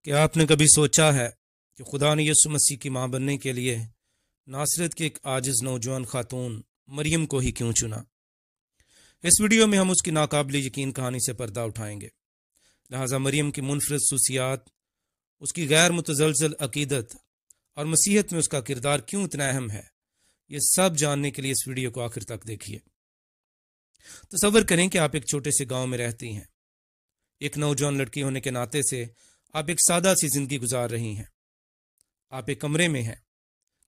क्या आपने कभी सोचा है कि खुदा ने यीशु मसीह की मां बनने के लिए नासरत की एक आजिज नौजवान खातून मरियम को ही क्यों चुना? इस वीडियो में हम उसकी नाकाबिल यकीन कहानी से पर्दा उठाएंगे। लिहाजा मरियम की मुनफरद खसूसियात, उसकी गैर मुतज़लज़ल अकीदत और मसीहत में उसका किरदार क्यों इतना अहम है, ये सब जानने के लिए इस वीडियो को आखिर तक देखिए। तसव्वुर करें कि आप एक छोटे से गांव में रहती हैं। एक नौजवान लड़की होने के नाते से आप एक सादा सी जिंदगी गुजार रही हैं। आप एक कमरे में हैं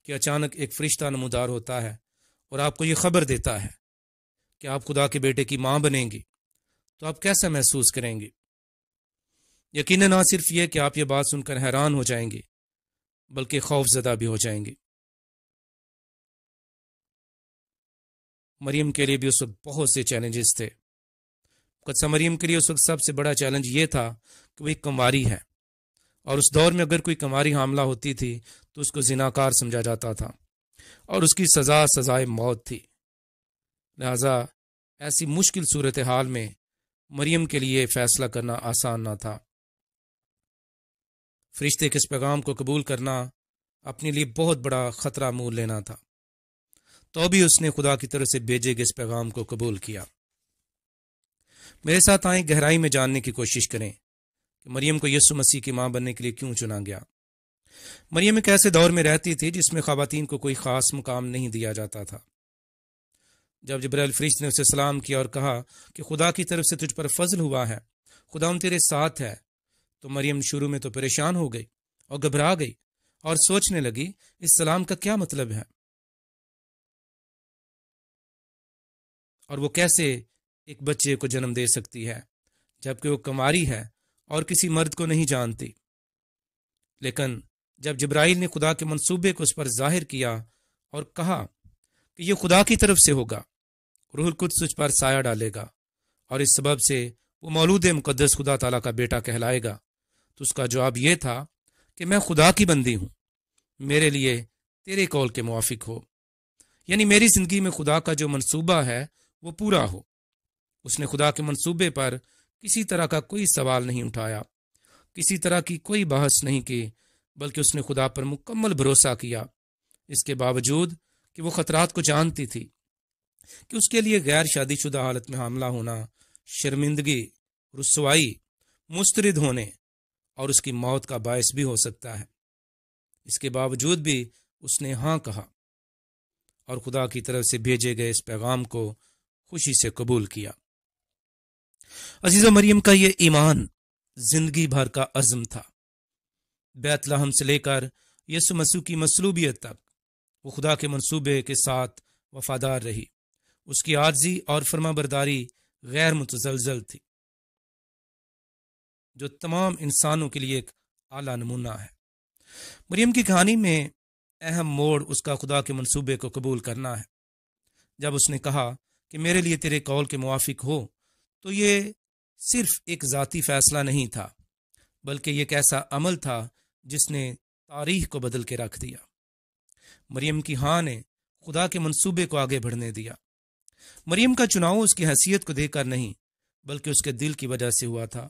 कि अचानक एक फरिश्ता नमूदार होता है और आपको ये खबर देता है कि आप खुदा के बेटे की मां बनेंगी। तो आप कैसा महसूस करेंगी? यकीनन ना सिर्फ ये कि आप ये बात सुनकर हैरान हो जाएंगी, बल्कि खौफजदा भी हो जाएंगी। मरियम के लिए भी उस वक्त बहुत से चैलेंजेस थे। कच्चा मरियम के लिए उस वक्त सबसे बड़ा चैलेंज ये था कि वो एक कुंवारी है, और उस दौर में अगर कोई कुंवारी हामला होती थी तो उसको जिनाकार समझा जाता था और उसकी सजा सजाए मौत थी। लिहाजा ऐसी मुश्किल सूरत हाल में मरियम के लिए फैसला करना आसान ना था। फरिश्ते के इस पैगाम को कबूल करना अपने लिए बहुत बड़ा खतरा मोल लेना था। तो भी उसने खुदा की तरफ से भेजे गए इस पैगाम को कबूल किया। मेरे साथ आए, गहराई में जानने की कोशिश करें कि मरियम को यीशु मसीह की मां बनने के लिए क्यों चुना गया। मरियम एक ऐसे दौर में रहती थी जिसमें खवातीन को कोई खास मुकाम नहीं दिया जाता था। जब जिब्राइल फरिश्ते ने उसे सलाम किया और कहा कि खुदा की तरफ से तुझ पर फजल हुआ है, खुदा तेरे साथ है, तो मरियम शुरू में तो परेशान हो गई और घबरा गई और सोचने लगी इस सलाम का क्या मतलब है, और वो कैसे एक बच्चे को जन्म दे सकती है जबकि वो कुंवारी है और किसी मर्द को नहीं जानती। लेकिन जब जिब्राइल ने खुदा के मंसूबे को उस पर जाहिर किया और कहा कि ये खुदा की तरफ से होगा, रूहुल कुद्स उस पर साया डालेगा और इस सबब से वो मौलूद मुकद्दस खुदा ताला का बेटा कहलाएगा, तो उसका जवाब ये था कि मैं खुदा की बंदी हूं, मेरे लिए तेरे कौल के मुआफिक हो, यानी मेरी जिंदगी में खुदा का जो मंसूबा है वो पूरा हो। उसने खुदा के मंसूबे पर किसी तरह का कोई सवाल नहीं उठाया, किसी तरह की कोई बहस नहीं की, बल्कि उसने खुदा पर मुकम्मल भरोसा किया। इसके बावजूद कि वो खतरात को जानती थी कि उसके लिए गैर शादीशुदा हालत में हामला होना शर्मिंदगी, रुसवाई, मुस्तरिद होने और उसकी मौत का बायस भी हो सकता है। इसके बावजूद भी उसने हाँ कहा और खुदा की तरफ से भेजे गए इस पैगाम को खुशी से कबूल किया। अजीज़ो, मरियम का ये ईमान जिंदगी भर का अज़्म था। बैतलहम से लेकर यीशु मसीह की मसलूबियत तक वो खुदा के मंसूबे के साथ वफादार रही। उसकी आर्जी और फरमाबरदारी गैर मुतज़लज़ल थी, जो तमाम इंसानों के लिए एक आला नमूना है। मरियम की कहानी में अहम मोड़ उसका खुदा के मंसूबे को कबूल करना है। जब उसने कहा कि मेरे लिए तेरे कौल के मुआफिक हो, तो ये सिर्फ एक ज़ाती फैसला नहीं था, बल्कि ये एक ऐसा अमल था जिसने तारीख को बदल के रख दिया। मरियम की हाँ ने खुदा के मंसूबे को आगे बढ़ने दिया। मरियम का चुनाव उसकी हैसियत को देखकर नहीं, बल्कि उसके दिल की वजह से हुआ था।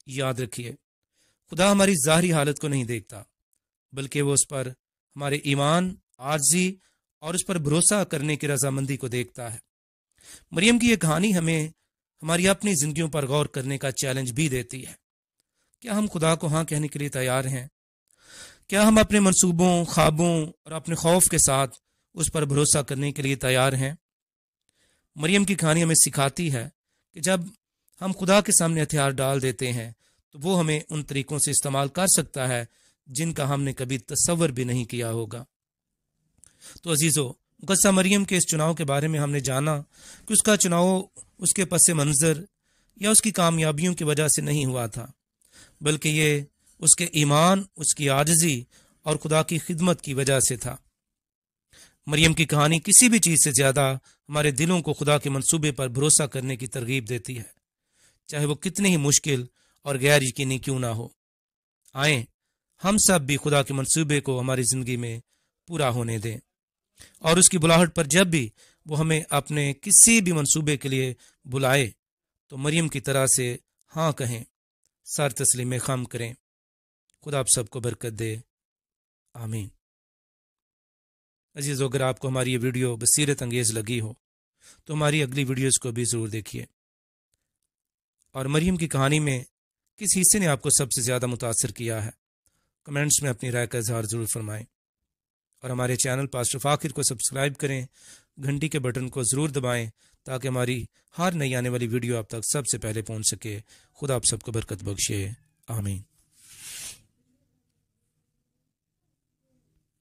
याद रखिए, खुदा हमारी ज़ाहरी हालत को नहीं देखता, बल्कि वो उस पर हमारे ईमान, आर्जी और उस पर भरोसा करने की रजामंदी को देखता है। मरियम की यह कहानी हमें हमारी अपनी जिंदगियों पर गौर करने का चैलेंज भी देती है। क्या हम खुदा को हाँ कहने के लिए तैयार हैं? क्या हम अपने मंसूबों, ख्वाबों और अपने खौफ के साथ उस पर भरोसा करने के लिए तैयार हैं? मरियम की कहानी हमें सिखाती है कि जब हम खुदा के सामने हथियार डाल देते हैं तो वो हमें उन तरीकों से इस्तेमाल कर सकता है जिनका हमने कभी तसव्वुर भी नहीं किया होगा। तो अजीज़ों, मुकद्दसा मरियम के इस चुनाव के बारे में हमने जाना कि उसका चुनाव उसके पस मंज़र या उसकी कामयाबियों की वजह से नहीं हुआ था, बल्कि ये उसके ईमान, उसकी आजिज़ी और खुदा की खिदमत की वजह से था। मरियम की कहानी किसी भी चीज़ से ज़्यादा हमारे दिलों को खुदा के मंसूबे पर भरोसा करने की तरगीब देती है, चाहे वो कितनी ही मुश्किल और गैर यकीनी क्यों ना हो। आए, हम सब भी खुदा के मंसूबे को हमारी ज़िंदगी में पूरा होने दें और उसकी बुलाहट पर जब भी वो हमें अपने किसी भी मंसूबे के लिए बुलाए तो मरियम की तरह से हाँ कहें, सर तस्लीम खम करें خدا آپ سب کو برکت دے، آمین۔ عزیزو، اگر آپ کو ہماری یہ ویڈیو بصیرت انگیز لگی ہو تو ہماری اگلی ویڈیوز کو بھی ضرور دیکھیے، اور مریم کی کہانی میں کس حصے نے آپ کو سب سے زیادہ متاثر کیا ہے کمنٹس میں اپنی رائے کا اظہار ضرور فرمائیں، اور ہمارے چینل پاسٹر فاخر کو سبسکرائب کریں، گھنٹی کے بٹن کو ضرور دبائیں تاکہ ہماری ہر نئی آنے والی ویڈیو آپ تک سب سے پہلے پہنچ سکے۔ خدا آپ سب کو برکت بخشے، آمین۔